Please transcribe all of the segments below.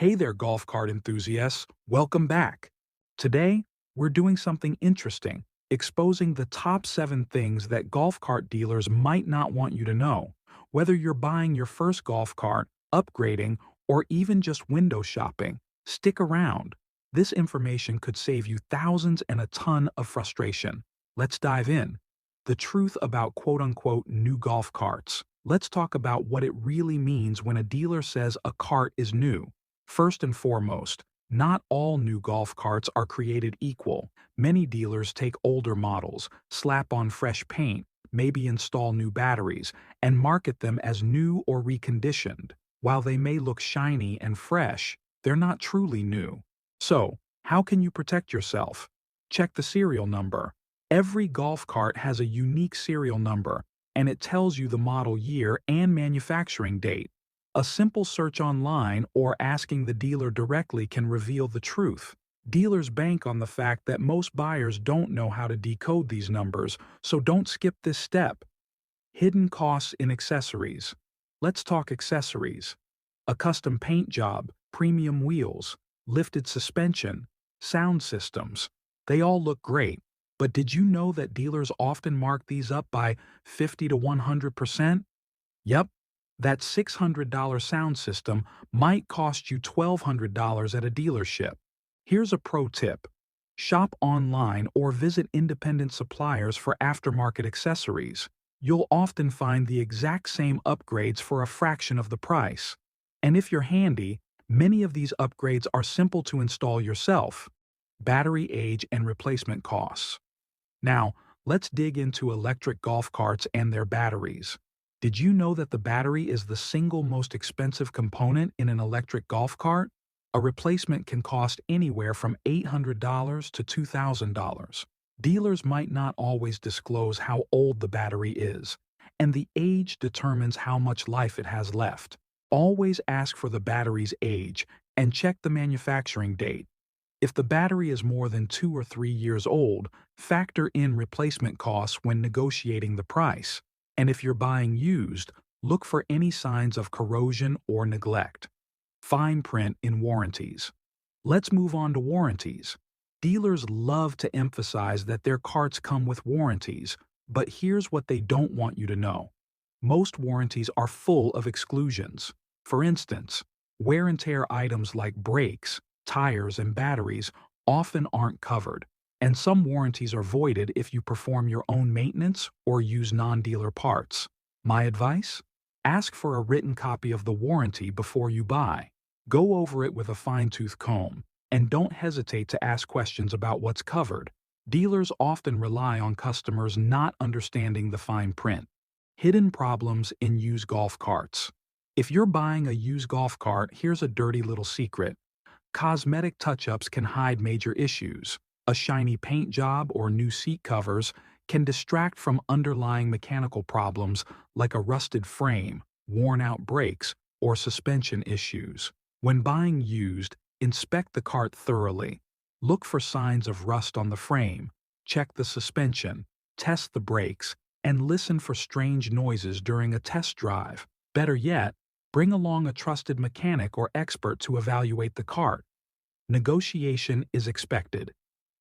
Hey there, golf cart enthusiasts. Welcome back. Today, we're doing something interesting, exposing the top 7 things that golf cart dealers might not want you to know. Whether you're buying your first golf cart, upgrading, or even just window shopping, stick around. This information could save you thousands and a ton of frustration. Let's dive in. The truth about quote-unquote new golf carts. Let's talk about what it really means when a dealer says a cart is new. First and foremost, not all new golf carts are created equal. Many dealers take older models, slap on fresh paint, maybe install new batteries, and market them as new or reconditioned. While they may look shiny and fresh, they're not truly new. So, how can you protect yourself? Check the serial number. Every golf cart has a unique serial number, and it tells you the model year and manufacturing date. A simple search online or asking the dealer directly can reveal the truth. Dealers bank on the fact that most buyers don't know how to decode these numbers, so don't skip this step. Hidden costs in accessories. Let's talk accessories. A custom paint job, premium wheels, lifted suspension, sound systems. They all look great, but did you know that dealers often mark these up by 50 to 100%? Yep, that $600 sound system might cost you $1,200 at a dealership. Here's a pro tip. Shop online or visit independent suppliers for aftermarket accessories. You'll often find the exact same upgrades for a fraction of the price. And if you're handy, many of these upgrades are simple to install yourself. Battery age and replacement costs. Now, let's dig into electric golf carts and their batteries. Did you know that the battery is the single most expensive component in an electric golf cart? A replacement can cost anywhere from $800 to $2,000. Dealers might not always disclose how old the battery is, and the age determines how much life it has left. Always ask for the battery's age and check the manufacturing date. If the battery is more than 2 or 3 years old, factor in replacement costs when negotiating the price. And if you're buying used, look for any signs of corrosion or neglect. Fine print in warranties. Let's move on to warranties. Dealers love to emphasize that their carts come with warranties, but here's what they don't want you to know. Most warranties are full of exclusions. For instance, wear and tear items like brakes, tires, and batteries often aren't covered, and some warranties are voided if you perform your own maintenance or use non-dealer parts. My advice? Ask for a written copy of the warranty before you buy. Go over it with a fine-tooth comb, and don't hesitate to ask questions about what's covered. Dealers often rely on customers not understanding the fine print. Hidden problems in used golf carts. If you're buying a used golf cart, here's a dirty little secret. Cosmetic touch-ups can hide major issues. A shiny paint job or new seat covers can distract from underlying mechanical problems like a rusted frame, worn-out brakes, or suspension issues. When buying used, inspect the cart thoroughly. Look for signs of rust on the frame, check the suspension, test the brakes, and listen for strange noises during a test drive. Better yet, bring along a trusted mechanic or expert to evaluate the cart. Negotiation is expected.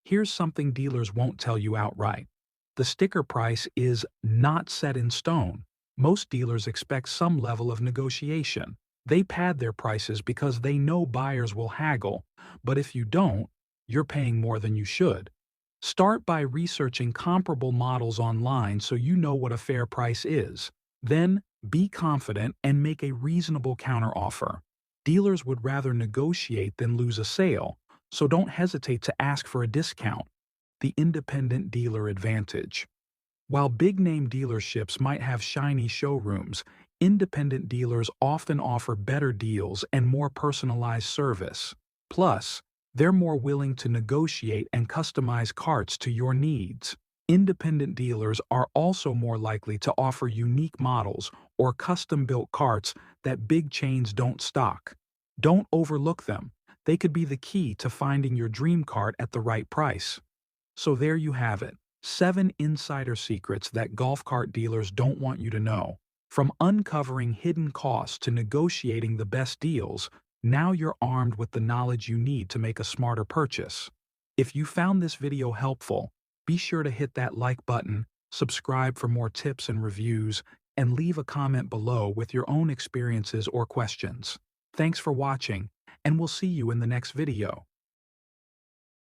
Here's something dealers won't tell you outright. The sticker price is not set in stone. Most dealers expect some level of negotiation. They pad their prices because they know buyers will haggle, but if you don't, you're paying more than you should. Start by researching comparable models online so you know what a fair price is. Then, be confident and make a reasonable counteroffer. Dealers would rather negotiate than lose a sale, so don't hesitate to ask for a discount. The independent dealer advantage. While big-name dealerships might have shiny showrooms, independent dealers often offer better deals and more personalized service. Plus, they're more willing to negotiate and customize carts to your needs. Independent dealers are also more likely to offer unique models or custom-built carts that big chains don't stock. Don't overlook them. They could be the key to finding your dream cart at the right price. So there you have it, 7 insider secrets that golf cart dealers don't want you to know. From uncovering hidden costs to negotiating the best deals, Now you're armed with the knowledge you need to make a smarter purchase. If you found this video helpful, be sure to hit that like button, subscribe for more tips and reviews, and leave a comment below with your own experiences or questions. Thanks for watching, and we'll see you in the next video.